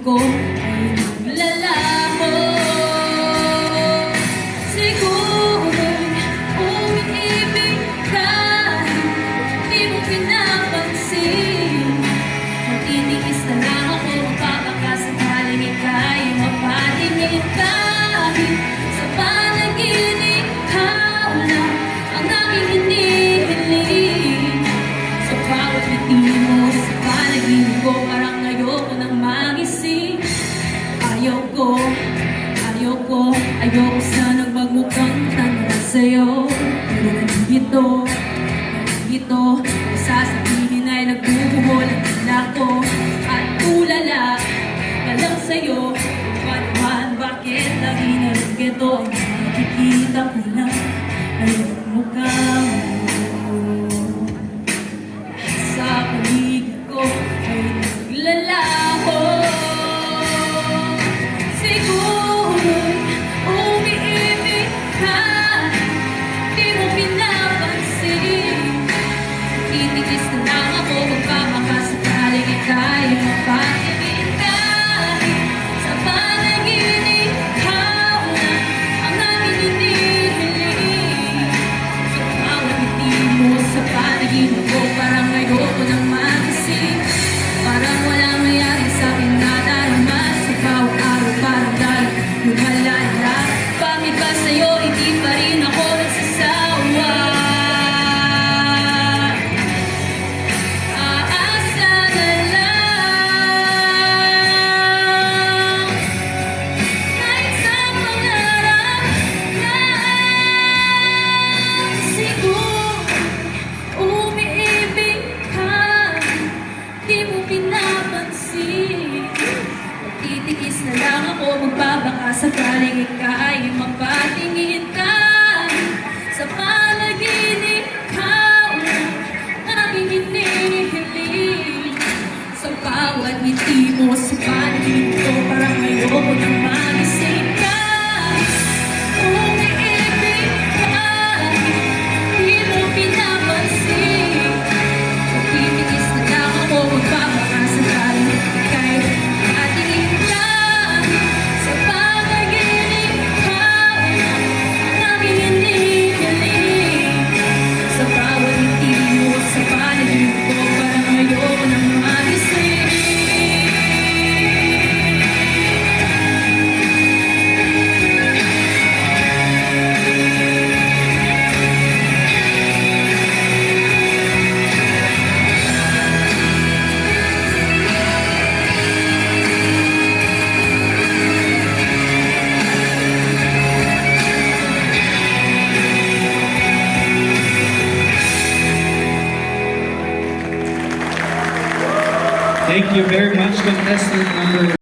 ko ay naglalaho. Siguro'y umiibig ka, di mo pinapansin. Matitiis na lang ako, magpapakasakaling ika'y mapatingin kahit sa panaginip. Ikaw lang ang aking hinihiling. Sa bawat ngiti mo sa panaginip ko, parang ayoko nang magising. Ayoko sanang magmukhang tanda sa'yo. Pero nandito, sasabihin ay nagbubuhol ang tila ko. At tulala na lang sa'yo, kung paano man, bakit lagi na rin ito ang nakikita ko lang ay mukha mo. Sa paligid ko ay naglalaho. Siguro'y umiibig ka, di mo pinapansin. Titiis na lang ako, magpapakasakaling ika'y mapatingin kahit sa panaginip. Ikaw lang ang aking hinihiling. Sa bawat ngiti mo sa panaginip ko, parang ayoko nang magising. Parang walang nangyari sa'kin na darama. Sa bawat araw parang dahil lumalala. Bakit ba sa'yo hindi pa rin ako nagsasawa? Aasa na lang kahit sa pangarap na siguro umiibig ka, di mo pinapansin. Titiis na lang ako, magpapakasakaling ika'y mapatingin ka. Sa panaginip, ikaw lang ang aking hinihiling. Sa bawat ngiti mo sa panaginip ko, parang ayoko nang magising ka. Umiibig ka, di mo pinapansin. Titiis na lang ako, magpapakasakaling ika'y mapatingin ka. Sa panaginip, ikaw lang ang aking hinihiling. Sa bawat ngiti mo sa panaginip ko, parang ayoko nang magising. Thank you very much, contestant number